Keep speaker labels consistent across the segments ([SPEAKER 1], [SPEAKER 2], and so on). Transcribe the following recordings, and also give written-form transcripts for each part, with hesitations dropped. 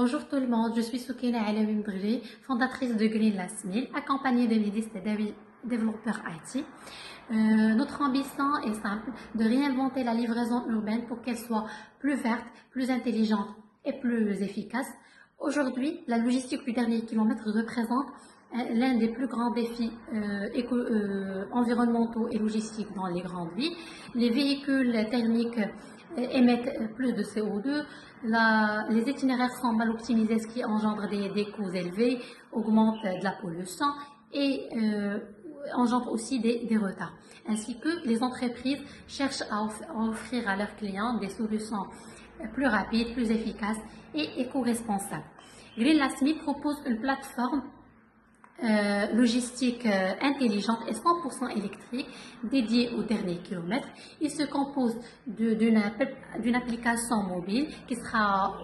[SPEAKER 1] Bonjour tout le monde, je suis Soukina Alaoui Mdghri, fondatrice de Green Last Mile, accompagnée de Médis et développeurs IT. Notre ambition est simple, de réinventer la livraison urbaine pour qu'elle soit plus verte, plus intelligente et plus efficace. Aujourd'hui, la logistique du dernier kilomètre représente l'un des plus grands défis environnementaux et logistiques dans les grandes villes. Les véhicules thermiques émettent plus de CO2, les itinéraires sont mal optimisés, ce qui engendre des coûts élevés, augmente de la pollution et engendre aussi des retards. Ainsi que les entreprises cherchent à offrir à leurs clients des solutions plus rapides, plus efficaces et éco-responsables. Green Last Mile propose une plateforme logistique intelligente et 100% électrique dédiée au dernier kilomètre. Il se compose d'une application mobile qui sera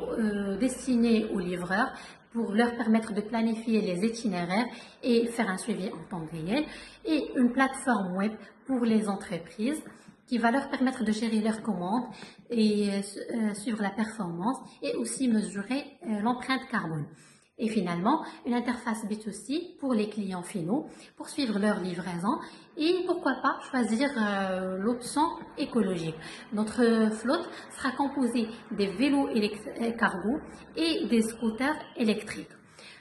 [SPEAKER 1] destinée aux livreurs pour leur permettre de planifier les itinéraires et faire un suivi en temps réel, et une plateforme web pour les entreprises qui va leur permettre de gérer leurs commandes et suivre la performance et aussi mesurer l'empreinte carbone. Et finalement, une interface B2C pour les clients finaux pour suivre leur livraison et pourquoi pas choisir l'option écologique. Notre flotte sera composée des vélos cargo et des scooters électriques.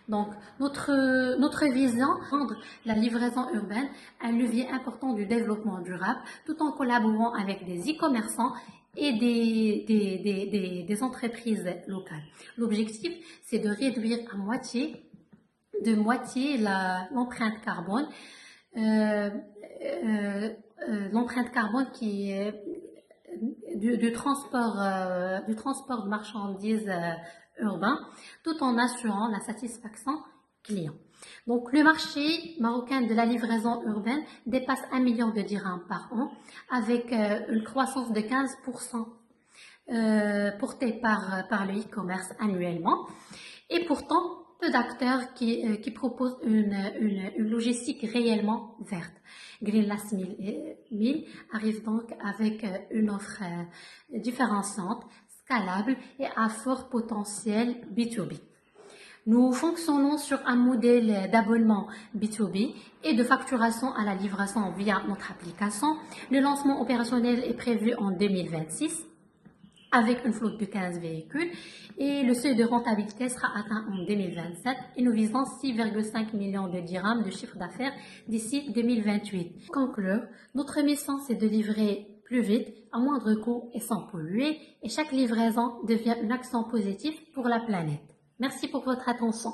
[SPEAKER 1] Donc, notre vision, rendre la livraison urbaine un levier important du développement durable, tout en collaborant avec des e-commerçants et des entreprises locales. L'objectif, c'est de réduire de moitié l'empreinte carbone, l'empreinte carbone qui est du transport de marchandises urbain, tout en assurant la satisfaction client. Donc, le marché marocain de la livraison urbaine dépasse 1 million de dirhams par an, avec une croissance de 15% portée par le e-commerce annuellement. Et pourtant, peu d'acteurs qui proposent une logistique réellement verte. Green Last Mile arrive donc avec une offre différenciante, scalable et à fort potentiel B2B. Nous fonctionnons sur un modèle d'abonnement B2B et de facturation à la livraison via notre application. Le lancement opérationnel est prévu en 2026 avec une flotte de 15 véhicules et le seuil de rentabilité sera atteint en 2027 et nous visons 6,5 millions de dirhams de chiffre d'affaires d'ici 2028. Pour conclure, notre mission c'est de livrer plus vite, à moindre coût et sans polluer, et chaque livraison devient une action positive pour la planète. Merci pour votre attention.